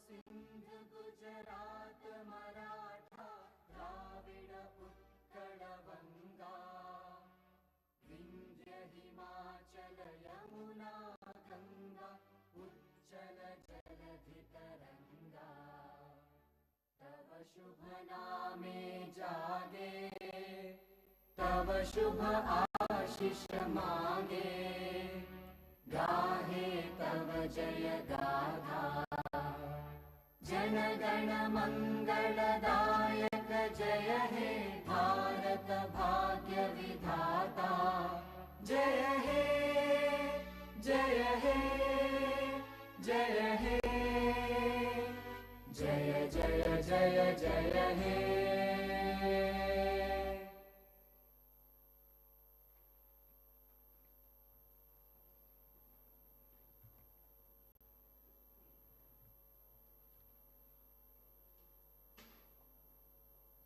सिंधु गुजरात मराठा द्राविड उत्कल गंगा विंध्य हिमाचल यमुना गंगा उच्चल जलधि तरंगा तव शुभ नामे जागे तव शुभ आशीष मांगे गाहे तव जय गाथा जन गण मंगलदायक जय हे भारत भाग्य विधाता जय हे जय हे जय हे जय जय जय जय हे।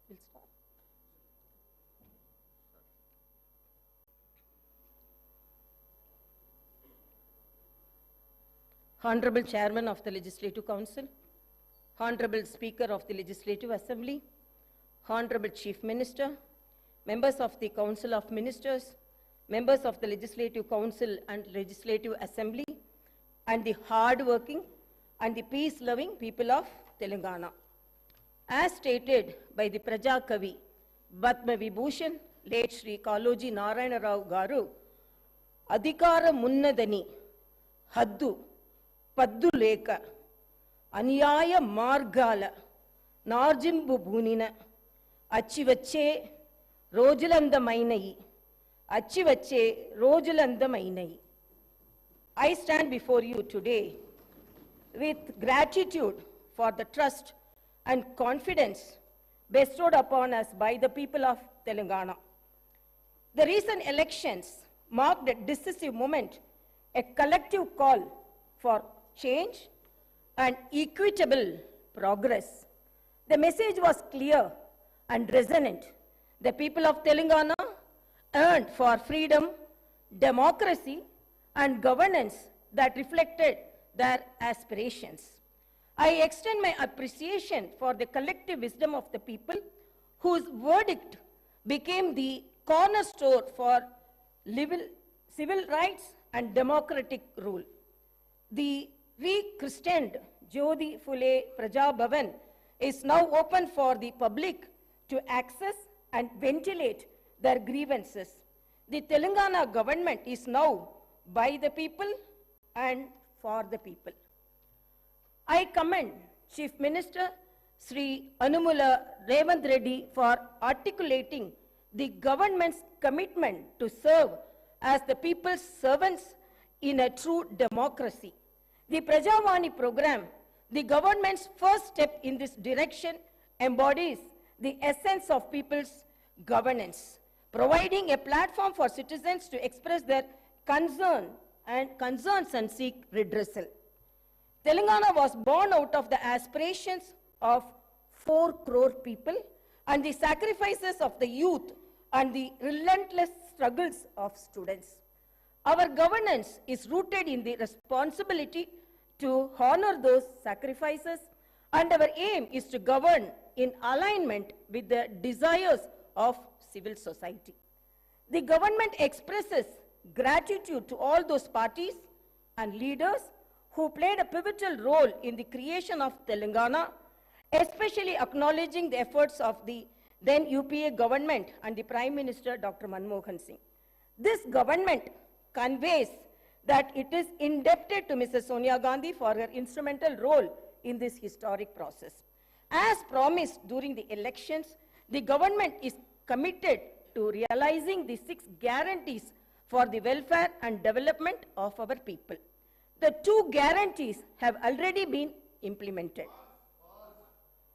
We'll start. Honorable Chairman of the Legislative Council, Honorable Speaker of the Legislative Assembly, Honorable Chief Minister, members of the Council of Ministers, members of the Legislative Council and Legislative Assembly, and the hard-working and the peace-loving people of Telangana. As stated by the Praja Kavi, Padma Vibhushan, late Shri Kaloji Narayana Rao Garu, Adhikara Munnadani, Haddu, Paddu Leka, Anyaya Margala, Narjimbu Bunina, Achivache, Rojulanda Mainai, Achivache, Rojulanda Mainai. I stand before you today with gratitude for the trust and confidence bestowed upon us by the people of Telangana. The recent elections marked a decisive moment, a collective call for change and equitable progress. The message was clear and resonant. The people of Telangana yearned for freedom, democracy, and governance that reflected their aspirations. I extend my appreciation for the collective wisdom of the people whose verdict became the cornerstone for civil rights and democratic rule. The rechristened Jyoti Phule Praja Bhavan is now open for the public to access and ventilate their grievances. The Telangana government is now by the people and for the people. I commend Chief Minister Sri Anumula Revant Reddy for articulating the government's commitment to serve as the people's servants in a true democracy. The Prajavani program, the government's first step in this direction, embodies the essence of people's governance, providing a platform for citizens to express their concerns and seek redressal. Telangana was born out of the aspirations of 4 crore people and the sacrifices of the youth and the relentless struggles of students. Our governance is rooted in the responsibility to honor those sacrifices, and our aim is to govern in alignment with the desires of civil society. The government expresses gratitude to all those parties and leaders who played a pivotal role in the creation of Telangana, especially acknowledging the efforts of the then UPA government and the Prime Minister Dr. Manmohan Singh. This government conveys that it is indebted to Mrs. Sonia Gandhi for her instrumental role in this historic process. As promised during the elections, the government is committed to realizing the 6 guarantees for the welfare and development of our people. The 2 guarantees have already been implemented,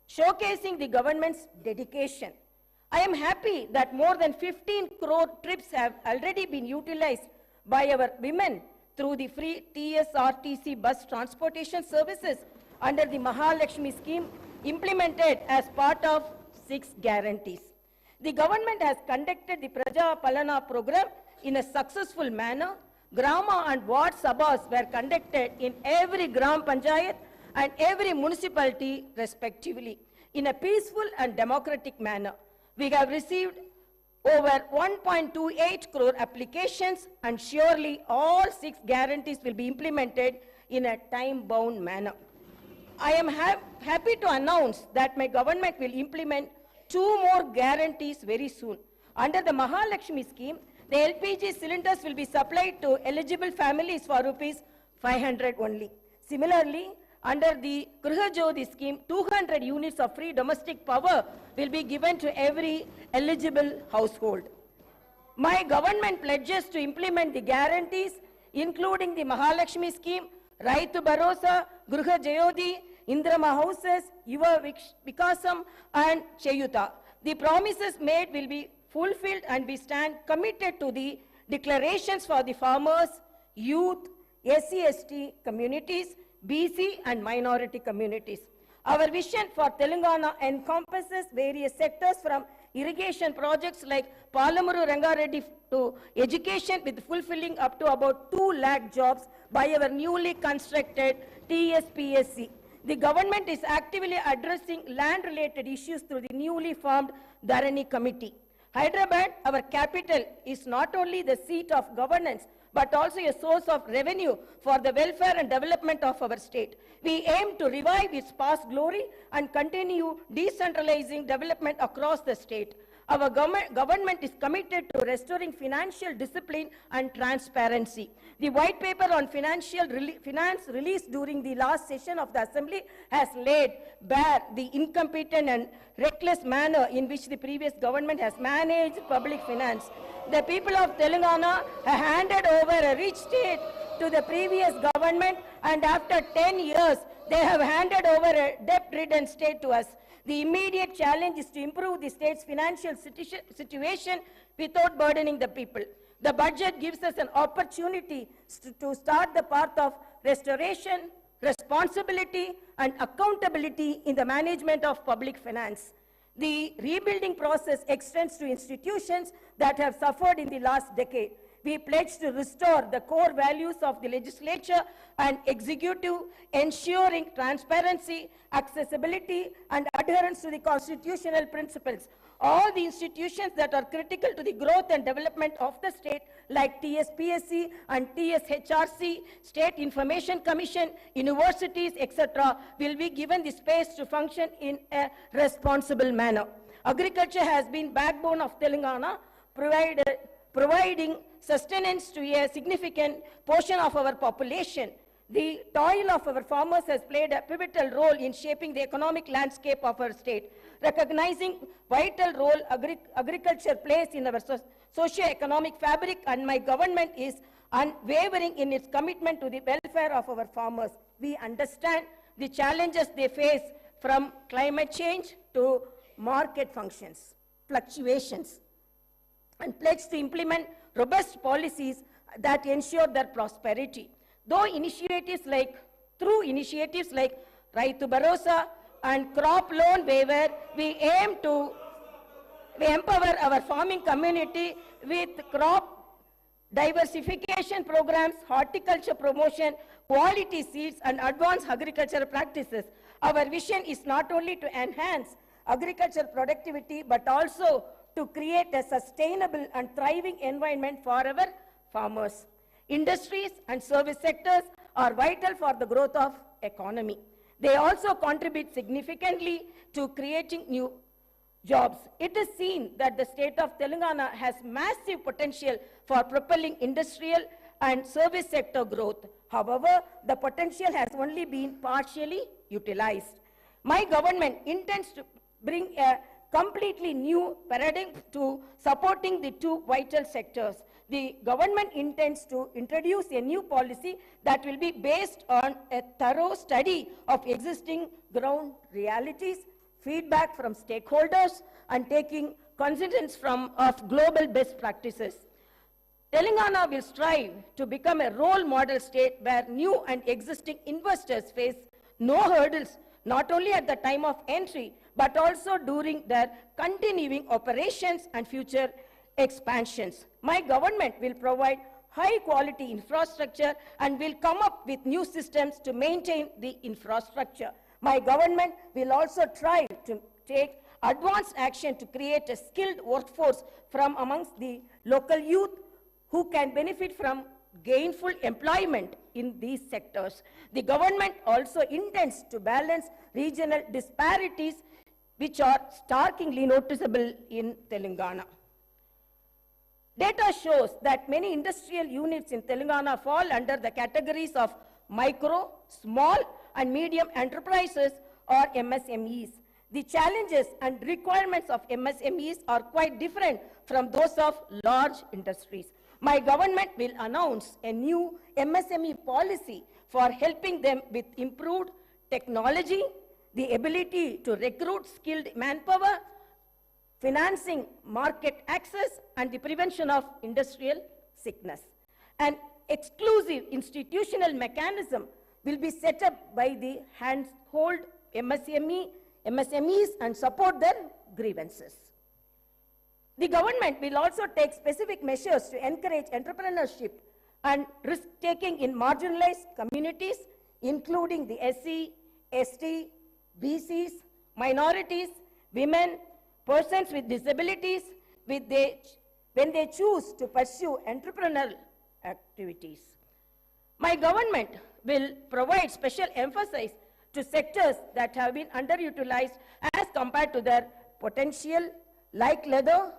showcasing the government's dedication. I am happy that more than 15 crore trips have already been utilized by our women through the free TSRTC bus transportation services under the Mahalakshmi scheme implemented as part of 6 guarantees. The government has conducted the Praja Palana program in a successful manner. Grama and Ward Sabhas were conducted in every Gram Panchayat and every municipality respectively in a peaceful and democratic manner. We have received over 1.28 crore applications, and surely all 6 guarantees will be implemented in a time-bound manner. I am happy to announce that my government will implement 2 more guarantees very soon. Under the Mahalakshmi scheme, the LPG cylinders will be supplied to eligible families for rupees 500 only. Similarly, under the Griha Jyoti scheme, 200 units of free domestic power will be given to every eligible household. My government pledges to implement the guarantees, including the Mahalakshmi scheme, Raitu Bharosa, Griha Jyoti, Indrama houses, Yuva Vikasam, and Cheyuta. The promises made will be fulfilled, and we stand committed to the declarations for the farmers, youth, SC/ST communities, BC and minority communities. Our vision for Telangana encompasses various sectors from irrigation projects like Palamuru Rangareddy to education, with fulfilling up to about 2 lakh jobs by our newly constructed TSPSC. The government is actively addressing land-related issues through the newly formed Dharani Committee. Hyderabad, our capital, is not only the seat of governance, but also a source of revenue for the welfare and development of our state. We aim to revive its past glory and continue decentralizing development across the state. Our government is committed to restoring financial discipline and transparency. The white paper on finance released during the last session of the Assembly has laid bare the incompetent and reckless manner in which the previous government has managed public finance. The people of Telangana have handed over a rich state to the previous government, and after 10 years, they have handed over a debt-ridden state to us. The immediate challenge is to improve the state's financial situation without burdening the people. The budget gives us an opportunity to start the path of restoration, responsibility, and accountability in the management of public finance. The rebuilding process extends to institutions that have suffered in the last decade. We pledge to restore the core values of the legislature and executive, ensuring transparency, accessibility, and adherence to the constitutional principles. All the institutions that are critical to the growth and development of the state, like TSPSC and TSHRC, State Information Commission, universities, etc., will be given the space to function in a responsible manner. Agriculture has been backbone of Telangana, providing sustenance to a significant portion of our population. The toil of our farmers has played a pivotal role in shaping the economic landscape of our state. Recognizing vital role agriculture plays in our socio-economic fabric, and my government is unwavering in its commitment to the welfare of our farmers. We understand the challenges they face, from climate change to market fluctuations, and pledge to implement robust policies that ensure their prosperity. Through initiatives like Raitu Bharosa and crop loan waiver, we empower our farming community with crop diversification programs, horticulture promotion, quality seeds, and advanced agricultural practices. Our vision is not only to enhance agricultural productivity, but also to create a sustainable and thriving environment for our farmers. Industries and service sectors are vital for the growth of economy. They also contribute significantly to creating new jobs. It is seen that the state of Telangana has massive potential for propelling industrial and service sector growth. However, the potential has only been partially utilized. My government intends to bring a completely new paradigm to supporting the 2 vital sectors. The government intends to introduce a new policy that will be based on a thorough study of existing ground realities, feedback from stakeholders, and taking cognizance of global best practices. Telangana will strive to become a role model state where new and existing investors face no hurdles, not only at the time of entry, but also during their continuing operations and future expansions. My government will provide high quality infrastructure and will come up with new systems to maintain the infrastructure. My government will also try to take advanced action to create a skilled workforce from amongst the local youth who can benefit from gainful employment in these sectors. The government also intends to balance regional disparities which are starkly noticeable in Telangana. Data shows that many industrial units in Telangana fall under the categories of micro, small and medium enterprises or MSMEs. The challenges and requirements of MSMEs are quite different from those of large industries. My government will announce a new MSME policy for helping them with improved technology, the ability to recruit skilled manpower, financing, market access, and the prevention of industrial sickness. An exclusive institutional mechanism will be set up by the handhold MSMEs and support their grievances. The government will also take specific measures to encourage entrepreneurship and risk-taking in marginalized communities, including the SC, ST, BCs, minorities, women, persons with disabilities, when they choose to pursue entrepreneurial activities. My government will provide special emphasis to sectors that have been underutilized as compared to their potential, like leather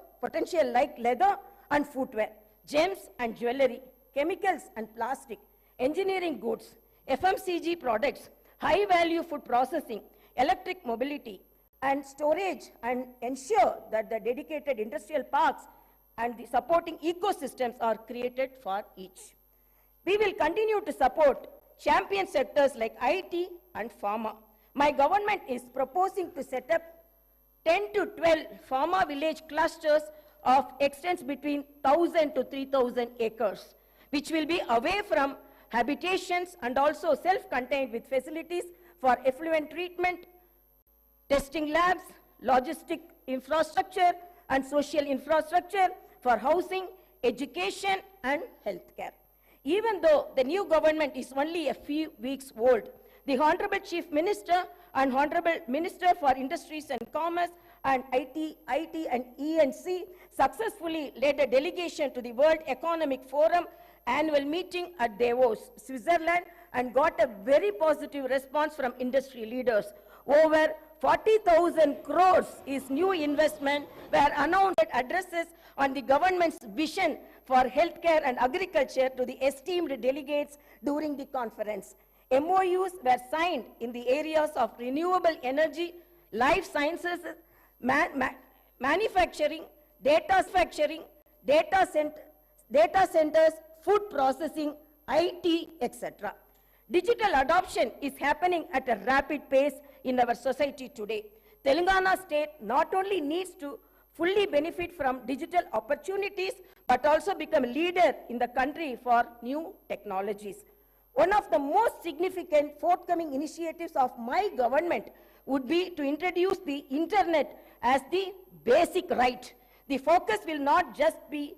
and footwear, gems and jewelry, chemicals and plastic, engineering goods, FMCG products, high-value food processing, electric mobility, and storage, and ensure that the dedicated industrial parks and the supporting ecosystems are created for each. We will continue to support champion sectors like IT and pharma. My government is proposing to set up 10 to 12 pharma village clusters of extents between 1,000 to 3,000 acres, which will be away from habitations and also self-contained with facilities for effluent treatment, testing labs, logistic infrastructure, and social infrastructure for housing, education, and healthcare. Even though the new government is only a few weeks old, the Honorable Chief Minister and Honorable Minister for Industries and Commerce and IT and E&C successfully led a delegation to the World Economic Forum annual meeting at Davos, Switzerland, and got a very positive response from industry leaders. Over 40,000 crores is new investment were announced at addresses on the government's vision for healthcare and agriculture to the esteemed delegates during the conference. MOUs were signed in the areas of renewable energy, life sciences, manufacturing, data centers, food processing, IT, etc. Digital adoption is happening at a rapid pace in our society today. Telangana state not only needs to fully benefit from digital opportunities, but also become a leader in the country for new technologies. One of the most significant forthcoming initiatives of my government would be to introduce the internet as the basic right. The focus will not just be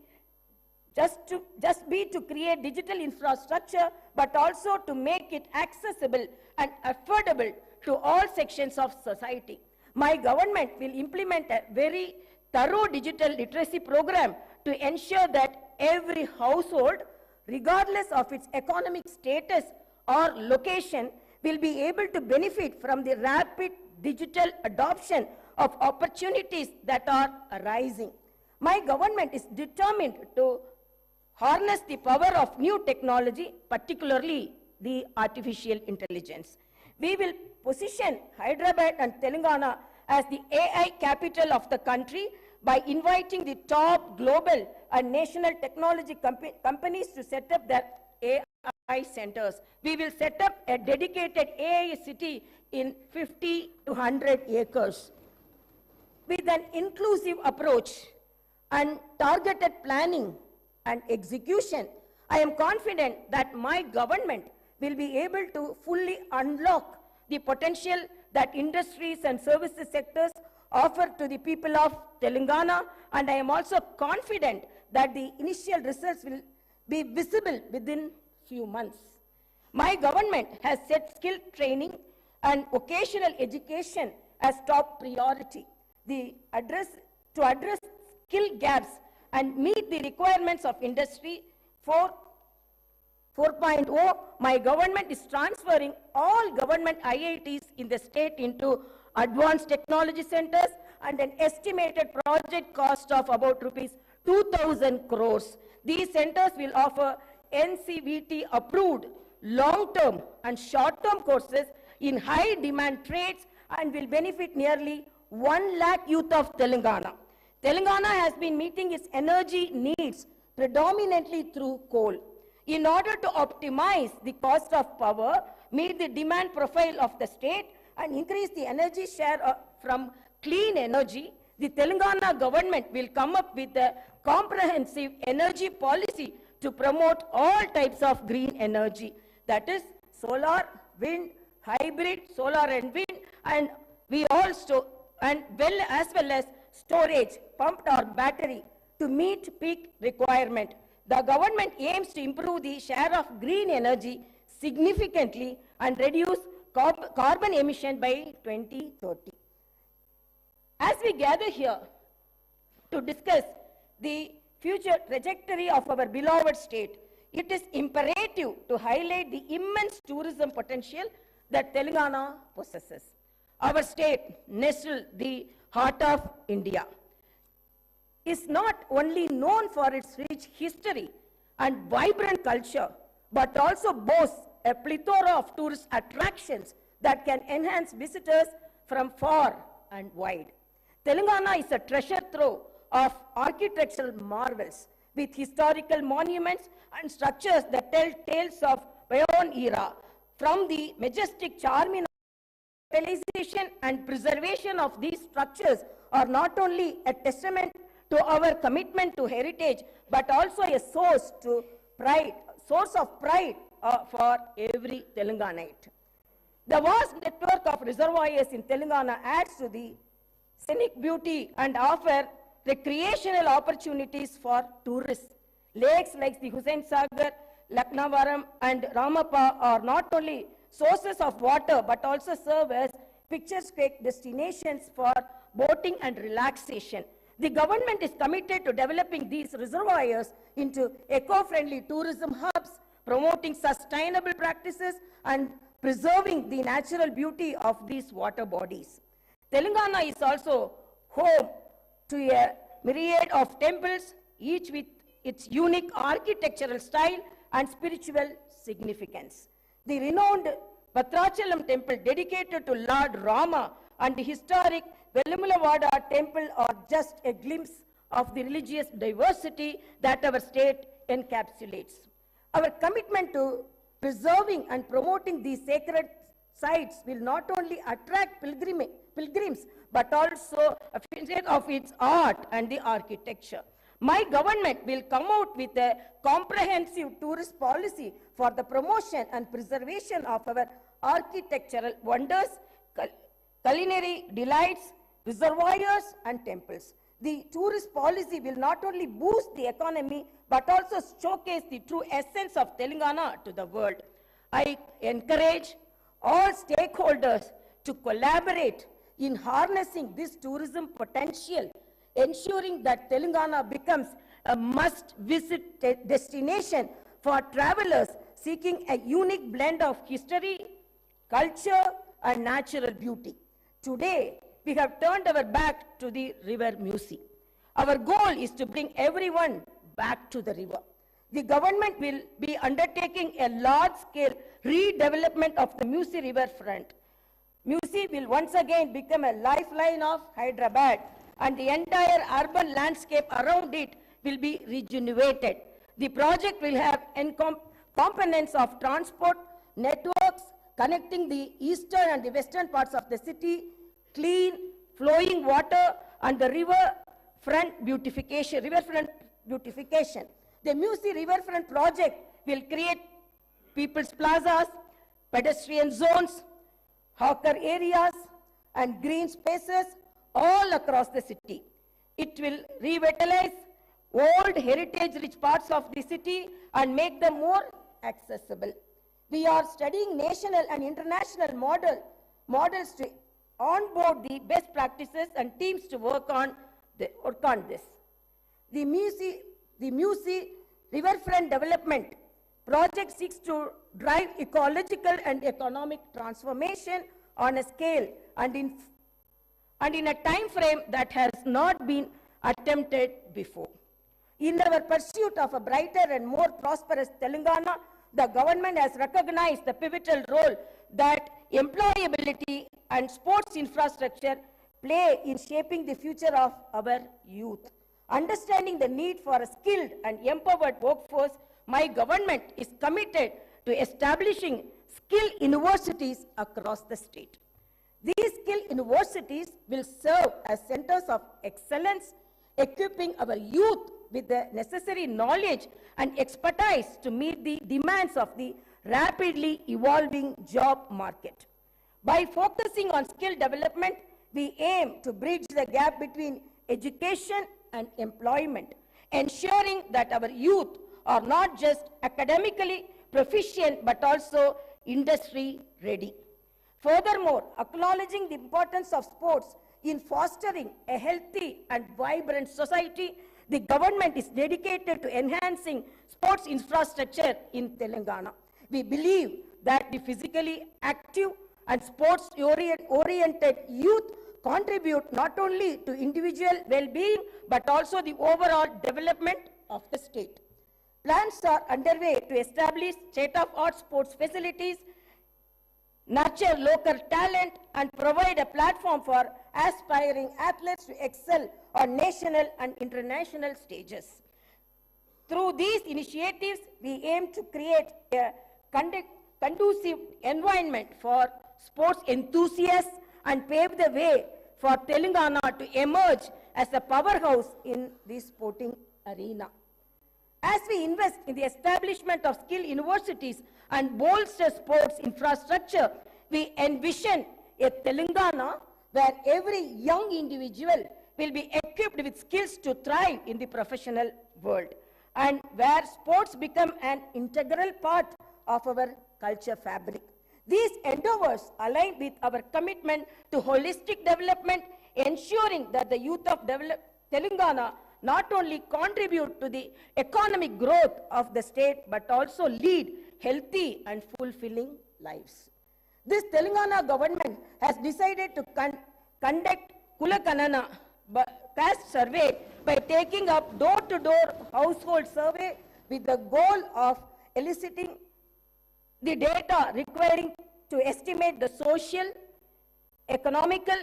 to create digital infrastructure, but also to make it accessible and affordable to all sections of society. My government will implement a very thorough digital literacy program to ensure that every household, regardless of its economic status or location, will be able to benefit from the rapid digital adoption of opportunities that are arising. My government is determined to harness the power of new technology, particularly the artificial intelligence. We will position Hyderabad and Telangana as the AI capital of the country by inviting the top global and national technology companies to set up their AI centers. We will set up a dedicated AI city in 50 to 100 acres. With an inclusive approach and targeted planning and execution, I am confident that my government will be able to fully unlock the potential that industries and services sectors offer to the people of Telangana, and I am also confident that the initial results will be visible within few months. My government has set skill training and vocational education as top priority. To address skill gaps and meet the requirements of industry 4.0, my government is transferring all government IITs in the state into advanced technology centers and an estimated project cost of about rupees 2,000 crores. These centers will offer NCVT approved long-term and short-term courses in high-demand trades and will benefit nearly 1 lakh youth of Telangana. Telangana has been meeting its energy needs predominantly through coal. In order to optimize the cost of power, meet the demand profile of the state, and increase the energy share from clean energy, the Telangana government will come up with a comprehensive energy policy to promote all types of green energy. That is solar, wind, hybrid, solar and wind, and as well as storage, pumped or battery to meet peak requirement. The government aims to improve the share of green energy significantly and reduce carbon emission by 2030. As we gather here to discuss the future trajectory of our beloved state, it is imperative to highlight the immense tourism potential that Telangana possesses. Our state, nestled the heart of India, is not only known for its rich history and vibrant culture, but also boasts a plethora of tourist attractions that can enhance visitors from far and wide. Telangana is a treasure trove of architectural marvels with historical monuments and structures that tell tales of bygone era. From the majestic Charminar, utilization and preservation of these structures are not only a testament to our commitment to heritage, but also a source of pride for every Telanganite. The vast network of reservoirs in Telangana adds to the scenic beauty and offer recreational opportunities for tourists. Lakes like the Hussain Sagar, Laknavaram and Ramappa are not only sources of water, but also serve as picturesque destinations for boating and relaxation. The government is committed to developing these reservoirs into eco-friendly tourism hubs, promoting sustainable practices and preserving the natural beauty of these water bodies. Telangana is also home to a myriad of temples, each with its unique architectural style and spiritual significance. The renowned Bhadrachalam temple dedicated to Lord Rama and the historic Velamulawada temple are just a glimpse of the religious diversity that our state encapsulates. Our commitment to preserving and promoting these sacred sites will not only attract pilgrims, but also appreciate of its art and the architecture. My government will come out with a comprehensive tourist policy for the promotion and preservation of our architectural wonders, culinary delights, reservoirs and temples. The tourist policy will not only boost the economy, but also showcase the true essence of Telangana to the world. I encourage all stakeholders to collaborate in harnessing this tourism potential, ensuring that Telangana becomes a must-visit destination for travelers seeking a unique blend of history, culture, and natural beauty. Today, we have turned our back to the river Musi. Our goal is to bring everyone back to the river. The government will be undertaking a large-scale redevelopment of the Musi riverfront. Musi will once again become a lifeline of Hyderabad, and the entire urban landscape around it will be rejuvenated. The project will have components of transport networks connecting the eastern and the western parts of the city, clean, flowing water, and the riverfront beautification. The Musi riverfront project will create people's plazas, pedestrian zones, hawker areas, and green spaces all across the city. It will revitalize old heritage-rich parts of the city and make them more accessible. We are studying national and international models to onboard the best practices and teams to work on this. The Musi Riverfront Development Project seeks to drive ecological and economic transformation on a scale and in a time frame that has not been attempted before. In our pursuit of a brighter and more prosperous Telangana, the government has recognized the pivotal role that employability and sports infrastructure play in shaping the future of our youth. Understanding the need for a skilled and empowered workforce, my government is committed to establishing skill universities across the state. These skill universities will serve as centers of excellence, equipping our youth with the necessary knowledge and expertise to meet the demands of the rapidly evolving job market. By focusing on skill development, we aim to bridge the gap between education and employment, ensuring that our youth are not just academically proficient but also industry ready. Furthermore, acknowledging the importance of sports in fostering a healthy and vibrant society, the government is dedicated to enhancing sports infrastructure in Telangana. We believe that the physically active and sports-oriented youth contribute not only to individual well-being but also the overall development of the state. Plans are underway to establish state-of-the-art sports facilities, nurture local talent, and provide a platform for aspiring athletes to excel on national and international stages. Through these initiatives, we aim to create a conducive environment for sports enthusiasts and pave the way for Telangana to emerge as a powerhouse in the sporting arena. As we invest in the establishment of skill universities and bolster sports infrastructure, we envision a Telangana where every young individual will be equipped with skills to thrive in the professional world, and where sports become an integral part of our culture fabric. These endeavors align with our commitment to holistic development, ensuring that the youth of Telangana not only contribute to the economic growth of the state, but also lead healthy and fulfilling lives. This Telangana government has decided to conduct Kulakanana caste survey by taking up door-to-door household survey with the goal of eliciting the data requiring to estimate the social, economical,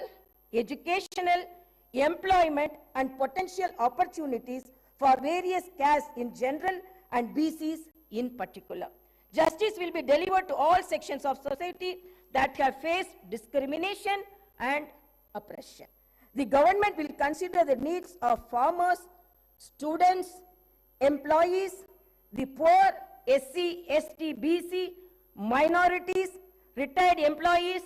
educational, employment and potential opportunities for various castes in general and BCs in particular. Justice will be delivered to all sections of society that have faced discrimination and oppression. The government will consider the needs of farmers, students, employees, the poor, SC, ST, BC, minorities, retired employees,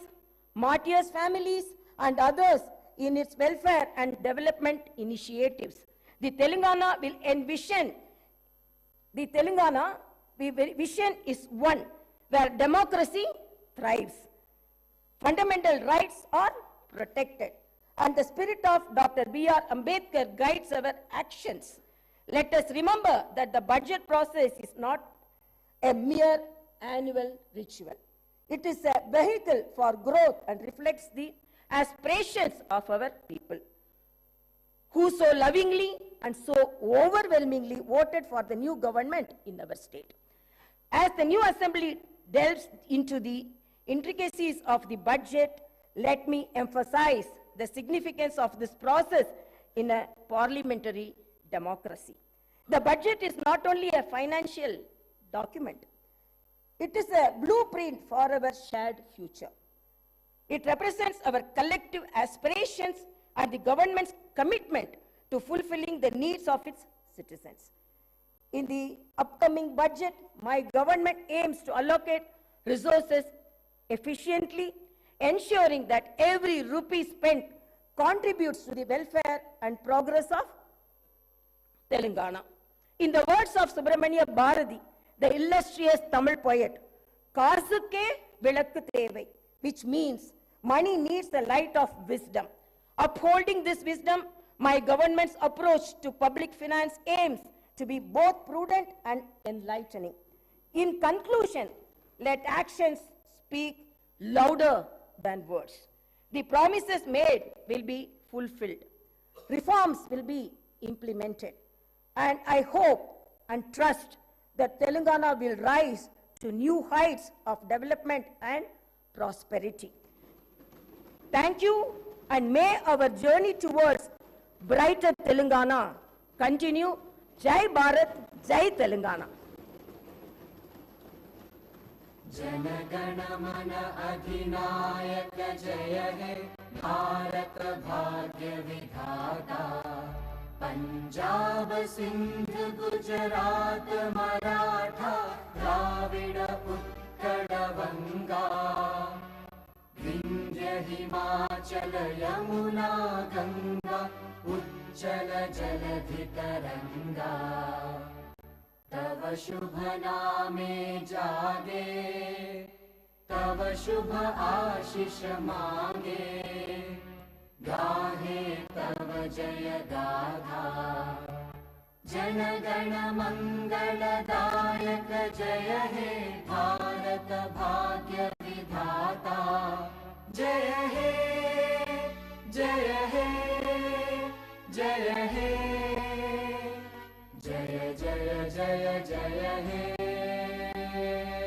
martyrs' families, and others in its welfare and development initiatives. The Telangana vision is one where democracy thrives, fundamental rights are protected, and the spirit of Dr. B.R. Ambedkar guides our actions. Let us remember that the budget process is not a mere annual ritual. It is a vehicle for growth and reflects the aspirations of our people, who so lovingly and so overwhelmingly voted for the new government in our state. As the new assembly delves into the intricacies of the budget, let me emphasize the significance of this process in a parliamentary democracy. The budget is not only a financial document, it is a blueprint for our shared future. It represents our collective aspirations and the government's commitment to fulfilling the needs of its citizens. In the upcoming budget, my government aims to allocate resources efficiently, ensuring that every rupee spent contributes to the welfare and progress of Telangana. In the words of Subramania Bharati, the illustrious Tamil poet, Kaasukke vilakku thevai, which means money needs the light of wisdom. Upholding this wisdom, my government's approach to public finance aims to be both prudent and enlightening. In conclusion, let actions speak louder than words. The promises made will be fulfilled. Reforms will be implemented. And I hope and trust that Telangana will rise to new heights of development and prosperity. Thank you, and may our journey towards brighter Telangana continue. Jai Bharat, Jai Telangana. जनगण मन अधिनायक जय हे भारत भाग्य विधाता पंजाब सिंध गुजरात मराठा द्राविड उत्कल बंगा विंध्य हिमाचल यमुना गंगा उज्जल जलधि तरंगा तव शुभ नामे जागे तव शुभ आशीष मांगे गाहे तव जय गाथा जनगण मंगलदायक जय हे भारत भाग्य विधाता जय हे जय हे जय हे जय जय जय जय हे